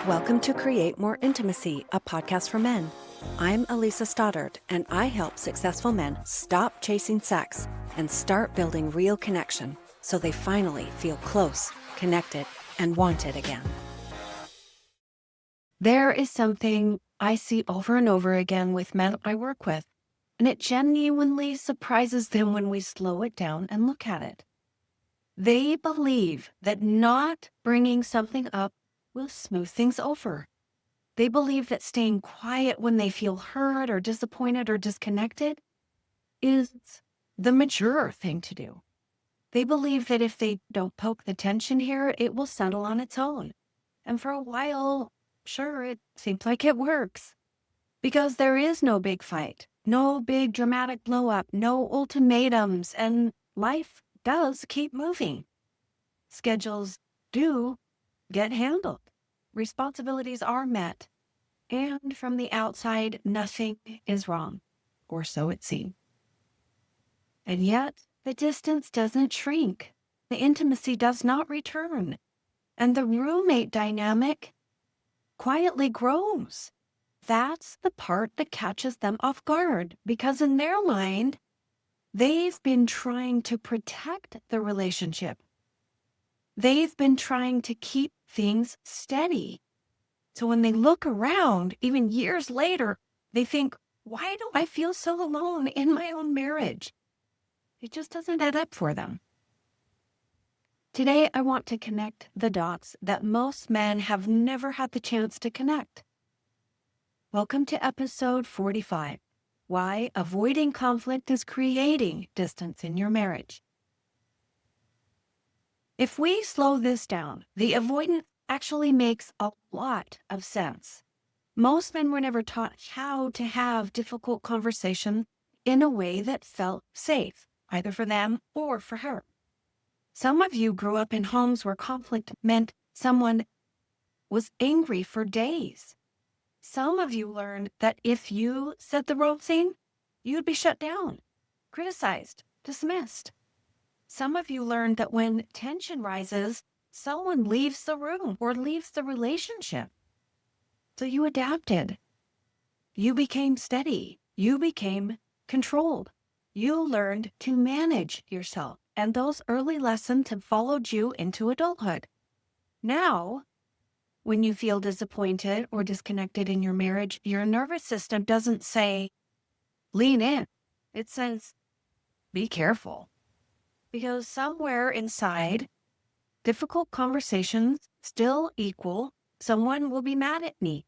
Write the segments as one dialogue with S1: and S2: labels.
S1: Welcome to Create More Intimacy, a podcast for men. I'm Elisa Stoddard, and I help successful men stop chasing sex and start building real connection so they finally feel close, connected, and wanted again. There is something I see over and over again with men I work with, and it genuinely surprises them when we slow it down and look at it. They believe that not bringing something up will smooth things over. They believe that staying quiet when they feel hurt or disappointed or disconnected is the mature thing to do. They believe that if they don't poke the tension here, it will settle on its own. And for a while, sure, it seems like it works. Because there is no big fight, no big dramatic blow up, no ultimatums, and life does keep moving. Schedules do get handled. Responsibilities are met. And from the outside, nothing is wrong, or so it seems. And yet, the distance doesn't shrink. The intimacy does not return. And the roommate dynamic quietly grows. That's the part that catches them off guard, because in their mind, they've been trying to protect the relationship. They've been trying to keep things steady. So when they look around, even years later, they think, why do I feel so alone in my own marriage? It just doesn't add up for them. Today, I want to connect the dots that most men have never had the chance to connect. Welcome to episode 45, Why Avoiding Conflict is Creating Distance in Your Marriage. If we slow this down, the avoidance actually makes a lot of sense. Most men were never taught how to have difficult conversation in a way that felt safe, either for them or for her. Some of you grew up in homes where conflict meant someone was angry for days. Some of you learned that if you said the wrong thing, you'd be shut down, criticized, dismissed. Some of you learned that when tension rises, someone leaves the room or leaves the relationship. So you adapted. You became steady. You became controlled. You learned to manage yourself. And those early lessons have followed you into adulthood. Now, when you feel disappointed or disconnected in your marriage, your nervous system doesn't say, lean in. It says, be careful. Because somewhere inside, difficult conversations still equal someone will be mad at me.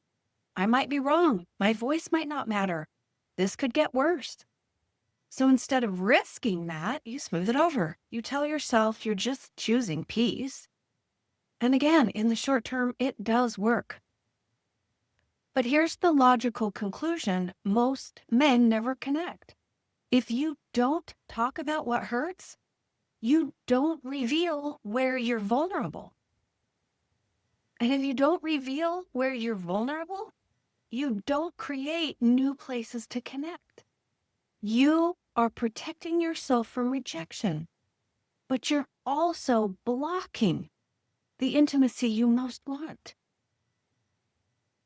S1: I might be wrong. My voice might not matter. This could get worse. So instead of risking that, you smooth it over. You tell yourself you're just choosing peace. And again, in the short term, it does work. But here's the logical conclusion most men never connect. If you don't talk about what hurts, you don't reveal where you're vulnerable. And if you don't reveal where you're vulnerable, you don't create new places to connect. You are protecting yourself from rejection, but you're also blocking the intimacy you most want.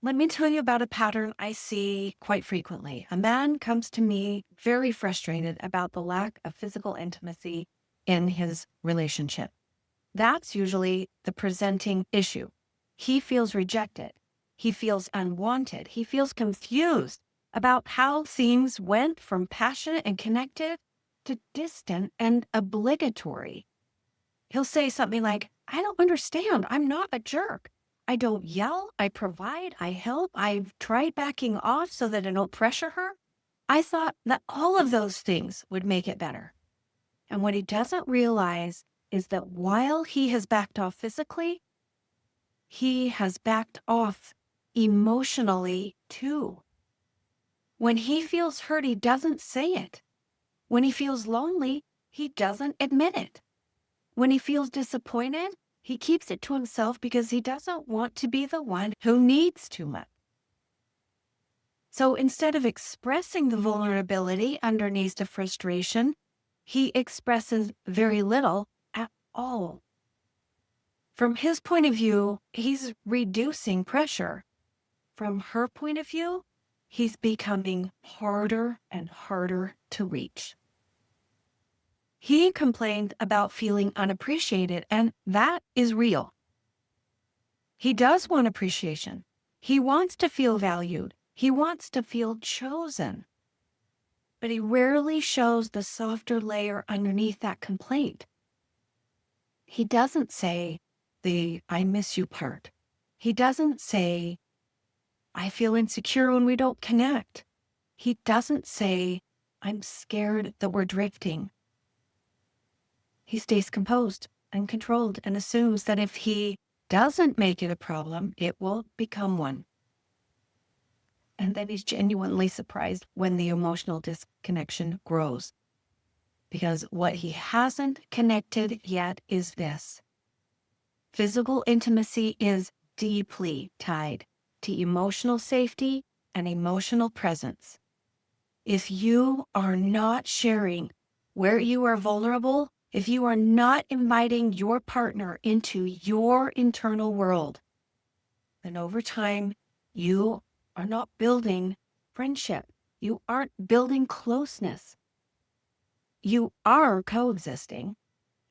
S1: Let me tell you about a pattern I see quite frequently. A man comes to me very frustrated about the lack of physical intimacy in his relationship. That's usually the presenting issue. He feels rejected. He feels unwanted. He feels confused about how things went from passionate and connected to distant and obligatory. He'll say something like, I don't understand. I'm not a jerk. I don't yell. I provide. I help. I've tried backing off so that I don't pressure her. I thought that all of those things would make it better. And what he doesn't realize is that while he has backed off physically, he has backed off emotionally too. When he feels hurt, he doesn't say it. When he feels lonely, he doesn't admit it. When he feels disappointed, he keeps it to himself because he doesn't want to be the one who needs too much. So instead of expressing the vulnerability underneath the frustration, he expresses very little at all. From his point of view, he's reducing pressure. From her point of view, he's becoming harder and harder to reach. He complained about feeling unappreciated, and that is real. He does want appreciation. He wants to feel valued. He wants to feel chosen. But he rarely shows the softer layer underneath that complaint. He doesn't say the "I miss you" part. He doesn't say, "I feel insecure when we don't connect." He doesn't say, "I'm scared that we're drifting." He stays composed and controlled and assumes that if he doesn't make it a problem, it will become one. And then he's genuinely surprised when the emotional disconnection grows. Because what he hasn't connected yet is this: physical intimacy is deeply tied to emotional safety and emotional presence. If you are not sharing where you are vulnerable, if you are not inviting your partner into your internal world, then over time, you are not building friendship. You aren't building closeness. You are coexisting.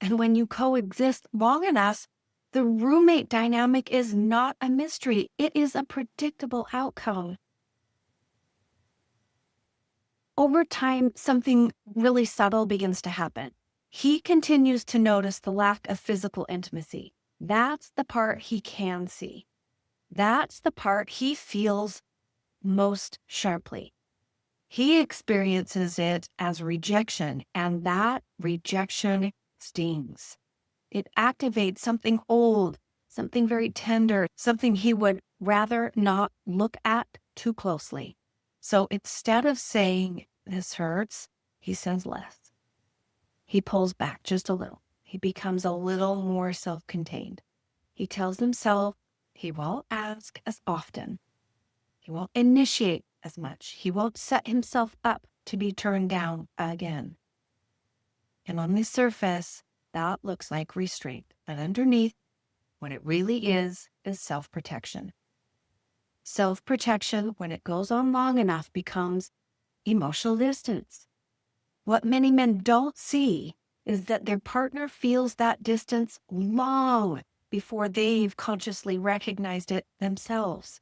S1: And when you coexist long enough, the roommate dynamic is not a mystery. It is a predictable outcome. Over time, something really subtle begins to happen. He continues to notice the lack of physical intimacy. That's the part he can see. That's the part he feels most sharply. He experiences it as rejection, and that rejection stings. It activates something old, something very tender, something he would rather not look at too closely. So instead of saying, "This hurts," he says less. He pulls back just a little. He becomes a little more self-contained. He tells himself he won't ask as often. He won't initiate as much. He won't set himself up to be turned down again. And on the surface, that looks like restraint. But underneath, what it really is self-protection. Self-protection, when it goes on long enough, becomes emotional distance. What many men don't see is that their partner feels that distance long before they've consciously recognized it themselves.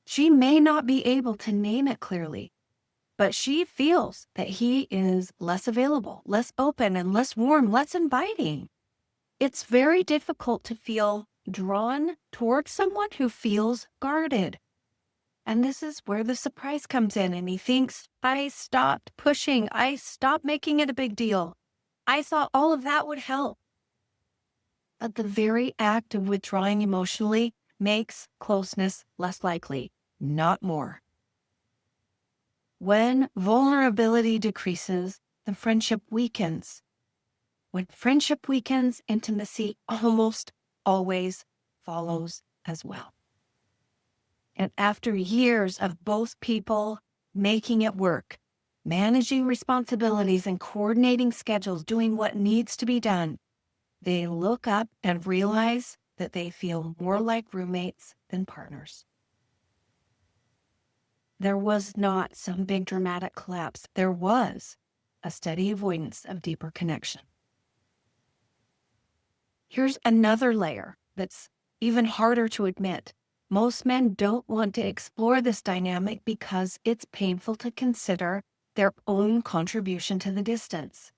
S1: She may not be able to name it clearly, but she feels that he is less available, less open, and less warm, less inviting. It's very difficult to feel drawn towards someone who feels guarded. And this is where the surprise comes in, and he thinks, "I stopped pushing. I stopped making it a big deal. I thought all of that would help." But the very act of withdrawing emotionally makes closeness less likely, not more. When vulnerability decreases, the friendship weakens. When friendship weakens, intimacy almost always follows as well. And after years of both people making it work, managing responsibilities and coordinating schedules, doing what needs to be done, they look up and realize that they feel more like roommates than partners. There was not some big dramatic collapse. There was a steady avoidance of deeper connection. Here's another layer that's even harder to admit. Most men don't want to explore this dynamic because it's painful to consider their own contribution to the distance.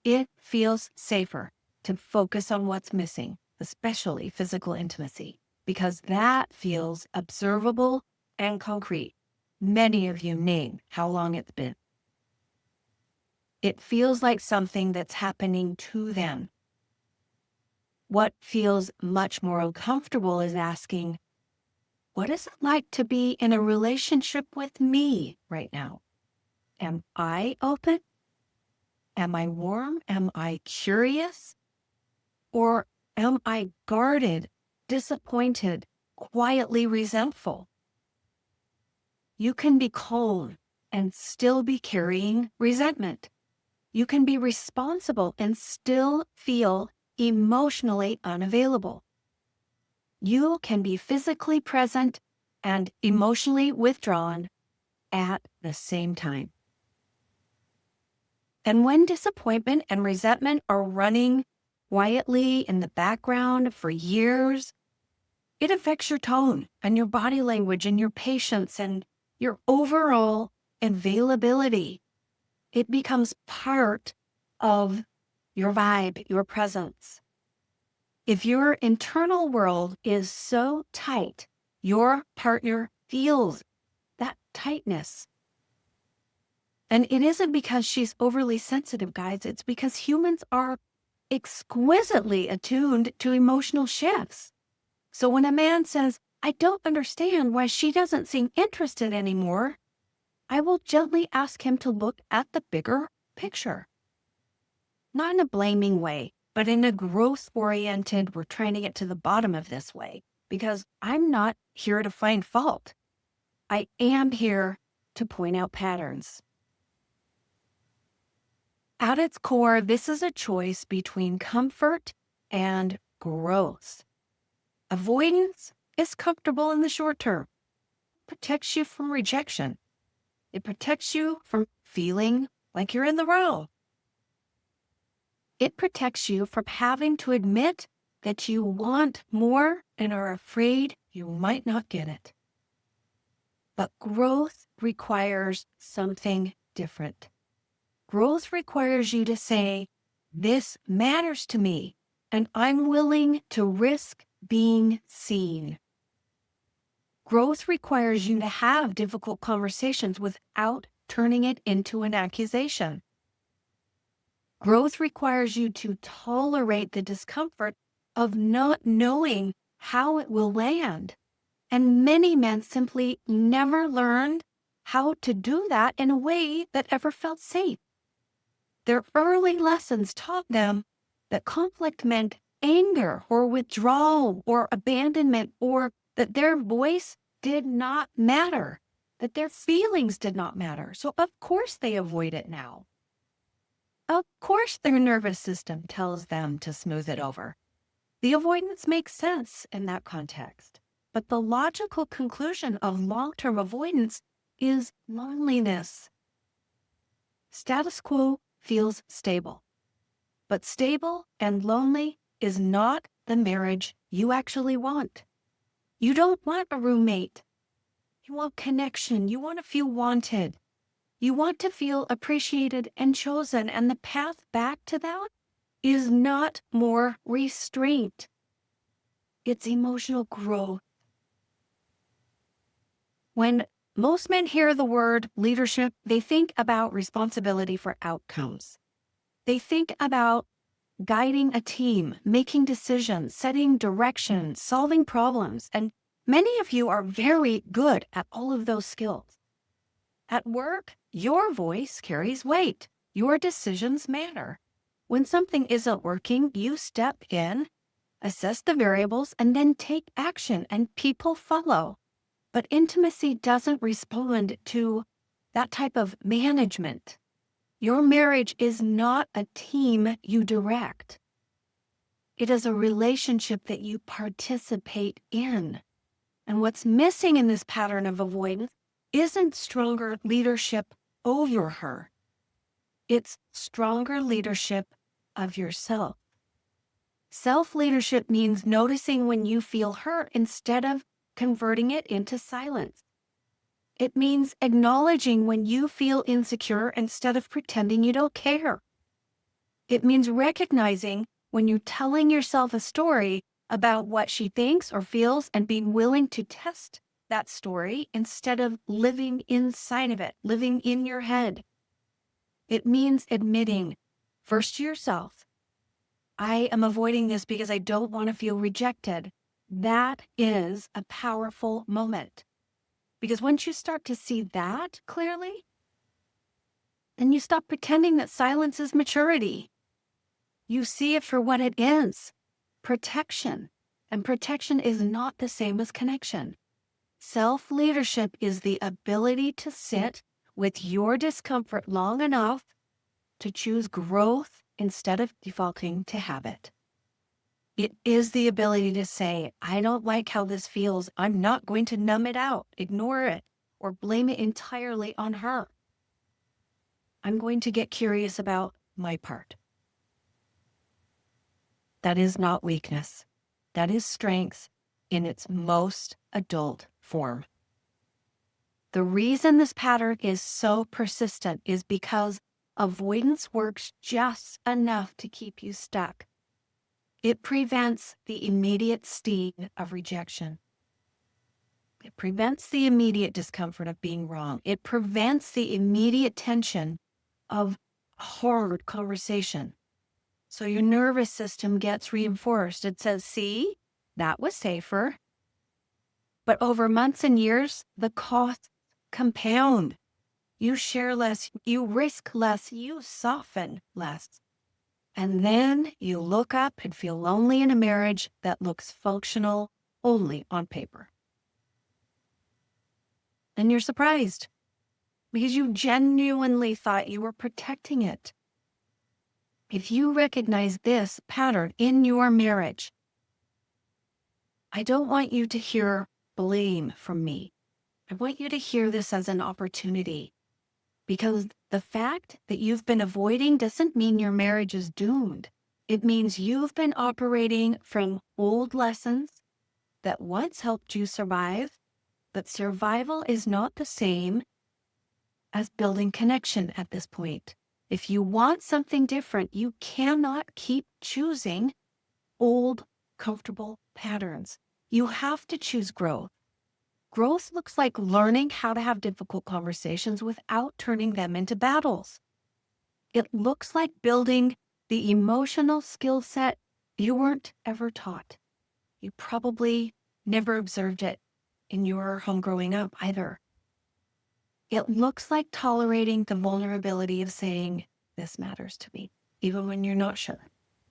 S1: It feels safer to focus on what's missing, especially physical intimacy, because that feels observable and concrete. Many of you name how long it's been. It feels like something that's happening to them. What feels much more uncomfortable is asking, what is it like to be in a relationship with me right now? Am I open? Am I warm? Am I curious? Or am I guarded, disappointed, quietly resentful? You can be cold and still be carrying resentment. You can be responsible and still feel emotionally unavailable. You can be physically present and emotionally withdrawn at the same time. And when disappointment and resentment are running quietly in the background for years, it affects your tone and your body language and your patience and your overall availability. It becomes part of your vibe, your presence. If your internal world is so tight, your partner feels that tightness. And it isn't because she's overly sensitive, guys. It's because humans are exquisitely attuned to emotional shifts. So when a man says, I don't understand why she doesn't seem interested anymore, I will gently ask him to look at the bigger picture. Not in a blaming way, but in a growth-oriented, we're trying to get to the bottom of this way, because I'm not here to find fault. I am here to point out patterns. At its core, this is a choice between comfort and growth. Avoidance is comfortable in the short term. It protects you from rejection. It protects you from feeling like you're in the wrong. It protects you from having to admit that you want more and are afraid you might not get it. But growth requires something different. Growth requires you to say, this matters to me, and I'm willing to risk being seen. Growth requires you to have difficult conversations without turning it into an accusation. Growth requires you to tolerate the discomfort of not knowing how it will land. And many men simply never learned how to do that in a way that ever felt safe. Their early lessons taught them that conflict meant anger or withdrawal or abandonment, or that their voice did not matter, that their feelings did not matter. So of course they avoid it now. Of course their nervous system tells them to smooth it over. The avoidance makes sense in that context. But the logical conclusion of long-term avoidance is loneliness. Status quo feels stable. But stable and lonely is not the marriage you actually want. You don't want a roommate. You want connection. You want to feel wanted. You want to feel appreciated and chosen. And the path back to that is not more restraint. It's emotional growth. When most men hear the word leadership, they think about responsibility for outcomes. They think about guiding a team, making decisions, setting direction, solving problems. And many of you are very good at all of those skills. At work, your voice carries weight. Your decisions matter. When something isn't working, you step in, assess the variables, and then take action, and people follow. But intimacy doesn't respond to that type of management. Your marriage is not a team you direct. It is a relationship that you participate in. And what's missing in this pattern of avoidance isn't stronger leadership over her. It's stronger leadership of yourself. Self-leadership means noticing when you feel hurt instead of converting it into silence. It means acknowledging when you feel insecure instead of pretending you don't care. It means recognizing when you're telling yourself a story about what she thinks or feels and being willing to test that story instead of living inside of it, living in your head. It means admitting first to yourself, I am avoiding this because I don't want to feel rejected. That is a powerful moment. Because once you start to see that clearly, then you stop pretending that silence is maturity. You see it for what it is, protection. And protection is not the same as connection. Self-leadership is the ability to sit with your discomfort long enough to choose growth instead of defaulting to habit. It is the ability to say, I don't like how this feels. I'm not going to numb it out, ignore it, or blame it entirely on her. I'm going to get curious about my part. That is not weakness. That is strength in its most adult form. The reason this pattern is so persistent is because avoidance works just enough to keep you stuck. It prevents the immediate sting of rejection. It prevents the immediate discomfort of being wrong. It prevents the immediate tension of hard conversation. So your nervous system gets reinforced. It says, see, that was safer. But over months and years, the costs compound. You share less, you risk less, you soften less. And then you look up and feel lonely in a marriage that looks functional only on paper. And you're surprised because you genuinely thought you were protecting it. If you recognize this pattern in your marriage, I don't want you to hear blame from me. I want you to hear this as an opportunity, because the fact that you've been avoiding doesn't mean your marriage is doomed. It means you've been operating from old lessons that once helped you survive, but survival is not the same as building connection at this point. If you want something different, you cannot keep choosing old, comfortable patterns. You have to choose growth. Growth looks like learning how to have difficult conversations without turning them into battles. It looks like building the emotional skill set you weren't ever taught. You probably never observed it in your home growing up either. It looks like tolerating the vulnerability of saying, this matters to me, even when you're not sure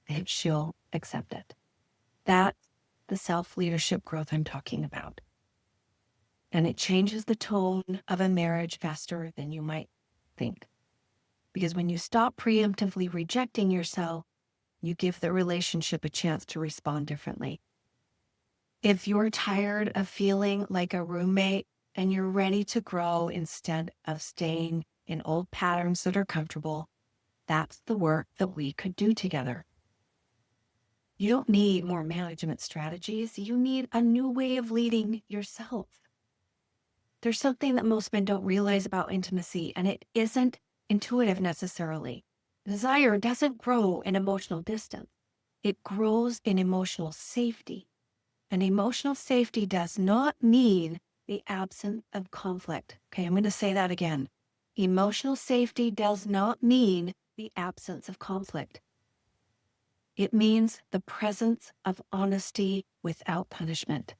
S1: if she'll accept it. That's the self-leadership growth I'm talking about. And it changes the tone of a marriage faster than you might think. Because when you stop preemptively rejecting yourself, you give the relationship a chance to respond differently. If you're tired of feeling like a roommate and you're ready to grow instead of staying in old patterns that are comfortable, that's the work that we could do together. You don't need more management strategies. You need a new way of leading yourself. There's something that most men don't realize about intimacy, and it isn't intuitive necessarily. Desire doesn't grow in emotional distance. It grows in emotional safety. And emotional safety does not mean the absence of conflict. Okay, I'm going to say that again. Emotional safety does not mean the absence of conflict. It means the presence of honesty without punishment.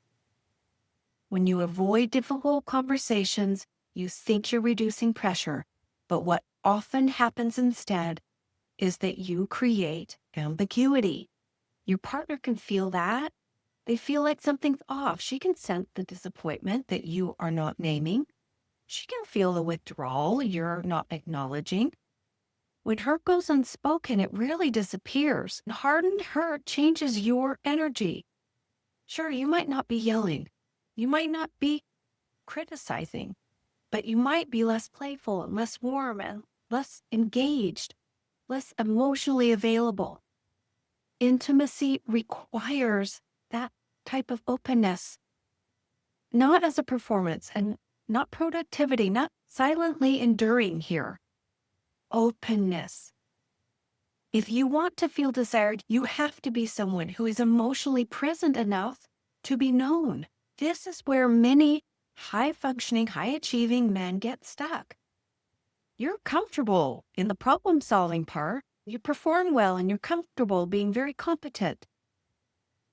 S1: When you avoid difficult conversations, you think you're reducing pressure, but what often happens instead is that you create ambiguity. Your partner can feel that. They feel like something's off. She can sense the disappointment that you are not naming. She can feel the withdrawal you're not acknowledging. When hurt goes unspoken, it really disappears. Hardened hurt changes your energy. Sure, you might not be yelling. You might not be criticizing, but you might be less playful and less warm and less engaged, less emotionally available. Intimacy requires that type of openness, not as a performance and not productivity, not silently enduring here. Openness. If you want to feel desired, you have to be someone who is emotionally present enough to be known. This is where many high-functioning, high-achieving men get stuck. You're comfortable in the problem-solving part. You perform well and you're comfortable being very competent.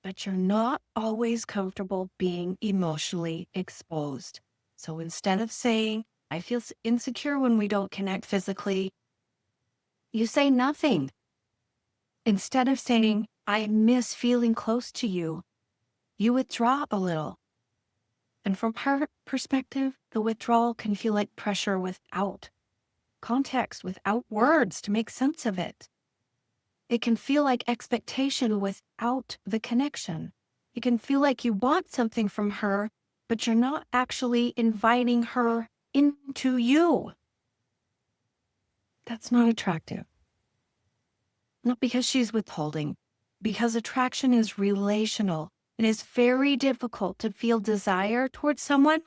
S1: But you're not always comfortable being emotionally exposed. So instead of saying, I feel insecure when we don't connect physically, you say nothing. Instead of saying, I miss feeling close to you, you withdraw a little. And from her perspective, the withdrawal can feel like pressure without context, without words to make sense of it. It can feel like expectation without the connection. It can feel like you want something from her, but you're not actually inviting her into you. That's not attractive. Not because she's withholding, because attraction is relational. It is very difficult to feel desire towards someone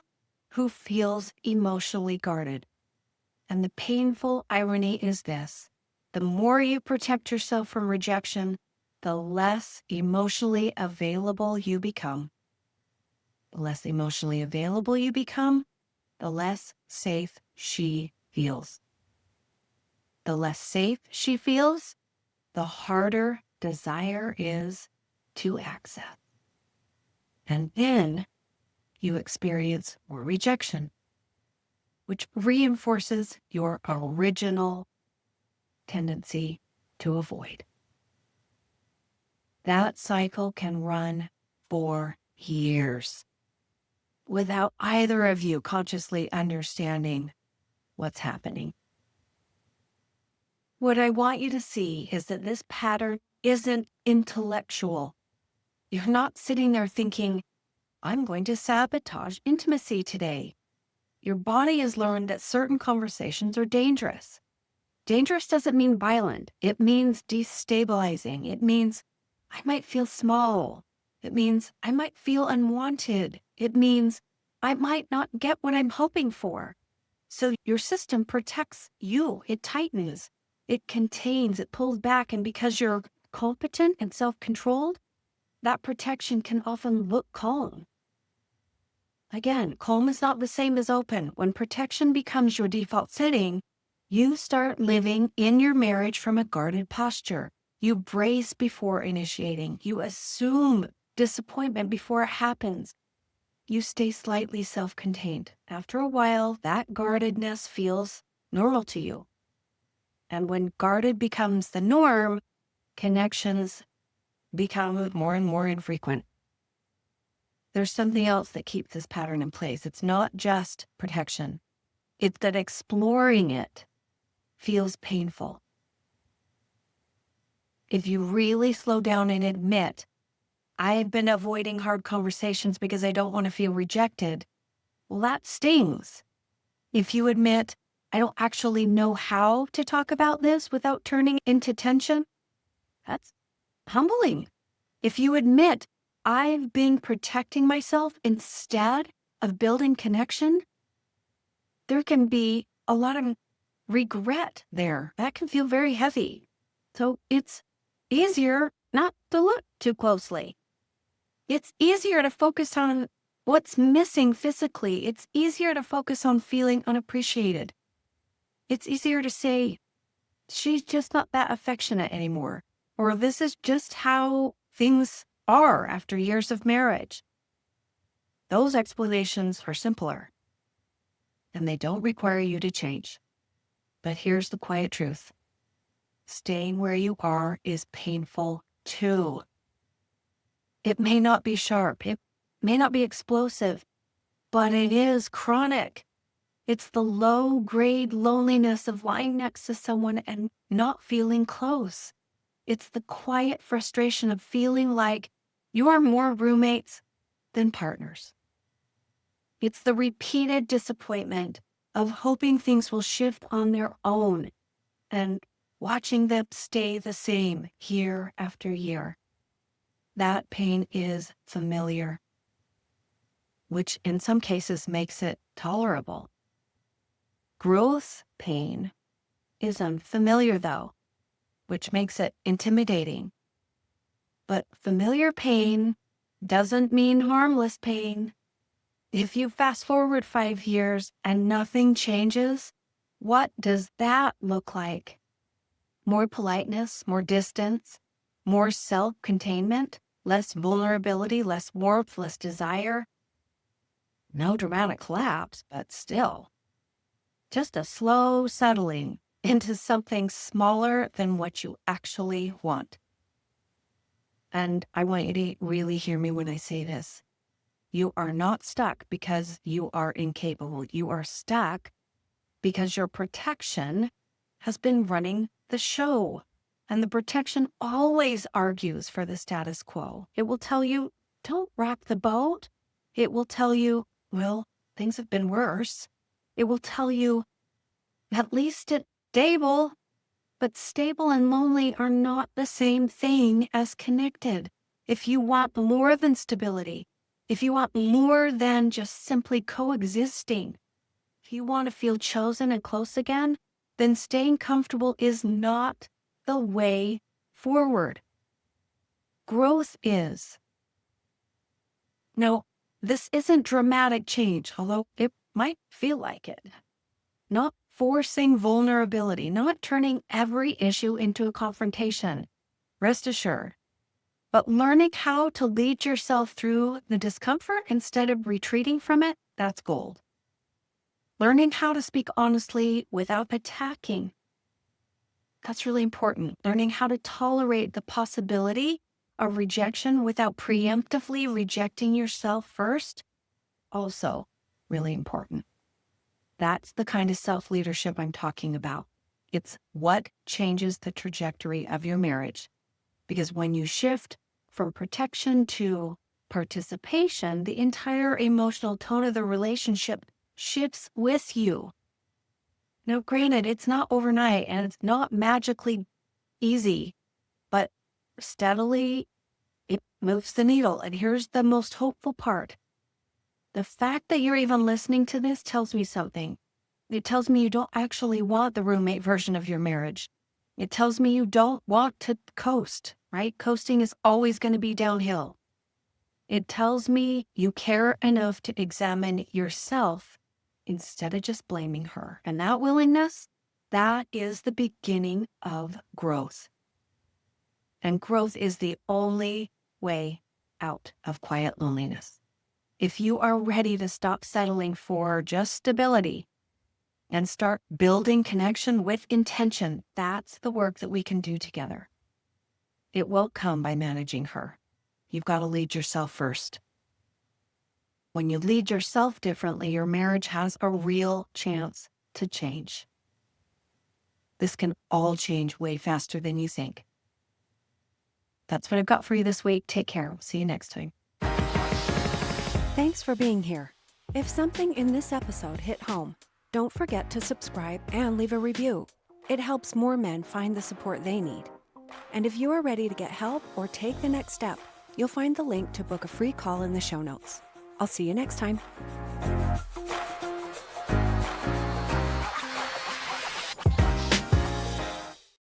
S1: who feels emotionally guarded. And the painful irony is this: the more you protect yourself from rejection, the less emotionally available you become. The less emotionally available you become, the less safe she feels. The less safe she feels, the harder desire is to access. And then you experience more rejection, which reinforces your original tendency to avoid. That cycle can run for years without either of you consciously understanding what's happening. What I want you to see is that this pattern isn't intellectual. You're not sitting there thinking, I'm going to sabotage intimacy today. Your body has learned that certain conversations are dangerous. Dangerous doesn't mean violent. It means destabilizing. It means I might feel small. It means I might feel unwanted. It means I might not get what I'm hoping for. So your system protects you. It tightens. It contains. It pulls back. And because you're competent and self-controlled, that protection can often look calm. Again, calm is not the same as open. When protection becomes your default setting, you start living in your marriage from a guarded posture. You brace before initiating. You assume disappointment before it happens. You stay slightly self-contained. After a while, that guardedness feels normal to you. And when guarded becomes the norm, connections become more and more infrequent. There's something else that keeps this pattern in place. It's not just protection. It's that exploring it feels painful. If you really slow down and admit, I've been avoiding hard conversations because I don't want to feel rejected, well, that stings. If you admit, I don't actually know how to talk about this without turning into tension, that's humbling. If you admit, I've been protecting myself instead of building connection, there can be a lot of regret there. That can feel very heavy. So it's easier not to look too closely. It's easier to focus on what's missing physically. It's easier to focus on feeling unappreciated. It's easier to say, she's just not that affectionate anymore. Or this is just how things are after years of marriage. Those explanations are simpler, and they don't require you to change. But here's the quiet truth. Staying where you are is painful too. It may not be sharp. It may not be explosive, but it is chronic. It's the low-grade loneliness of lying next to someone and not feeling close. It's the quiet frustration of feeling like you are more roommates than partners. It's the repeated disappointment of hoping things will shift on their own and watching them stay the same year after year. That pain is familiar, which in some cases makes it tolerable. Growth pain is unfamiliar, though, which makes it intimidating. But familiar pain doesn't mean harmless pain. If you fast forward 5 years and nothing changes, what does that look like? More politeness, more distance, more self-containment, less vulnerability, less warmth, less desire. No dramatic collapse, but still. Just a slow settling into something smaller than what you actually want. And I want you to really hear me when I say this. You are not stuck because you are incapable. You are stuck because your protection has been running the show. And the protection always argues for the status quo. It will tell you, don't rock the boat. It will tell you, well, things have been worse. It will tell you, at least it's stable. But stable and lonely are not the same thing as connected. If you want more than stability, if you want more than just simply coexisting, if you want to feel chosen and close again, then staying comfortable is not the way forward. Growth is. No, this isn't dramatic change, although it might feel like it. Not forcing vulnerability, not turning every issue into a confrontation. Rest assured. But learning how to lead yourself through the discomfort instead of retreating from it, that's gold. Learning how to speak honestly without attacking, that's really important. Learning how to tolerate the possibility of rejection without preemptively rejecting yourself first, also really important. That's the kind of self-leadership I'm talking about. It's what changes the trajectory of your marriage. Because when you shift from protection to participation, the entire emotional tone of the relationship shifts with you. Now, granted, it's not overnight and it's not magically easy, but steadily it moves the needle. And here's the most hopeful part. The fact that you're even listening to this tells me something. It tells me you don't actually want the roommate version of your marriage. It tells me you don't want to coast, right? Coasting is always going to be downhill. It tells me you care enough to examine yourself instead of just blaming her. And that willingness, that is the beginning of growth. And growth is the only way out of quiet loneliness. If you are ready to stop settling for just stability and start building connection with intention, that's the work that we can do together. It won't come by managing her. You've got to lead yourself first. When you lead yourself differently, your marriage has a real chance to change. This can all change way faster than you think. That's what I've got for you this week. Take care. I'll see you next time.
S2: Thanks for being here. If something in this episode hit home, don't forget to subscribe and leave a review. It helps more men find the support they need. And if you are ready to get help or take the next step, you'll find the link to book a free call in the show notes. I'll see you next time.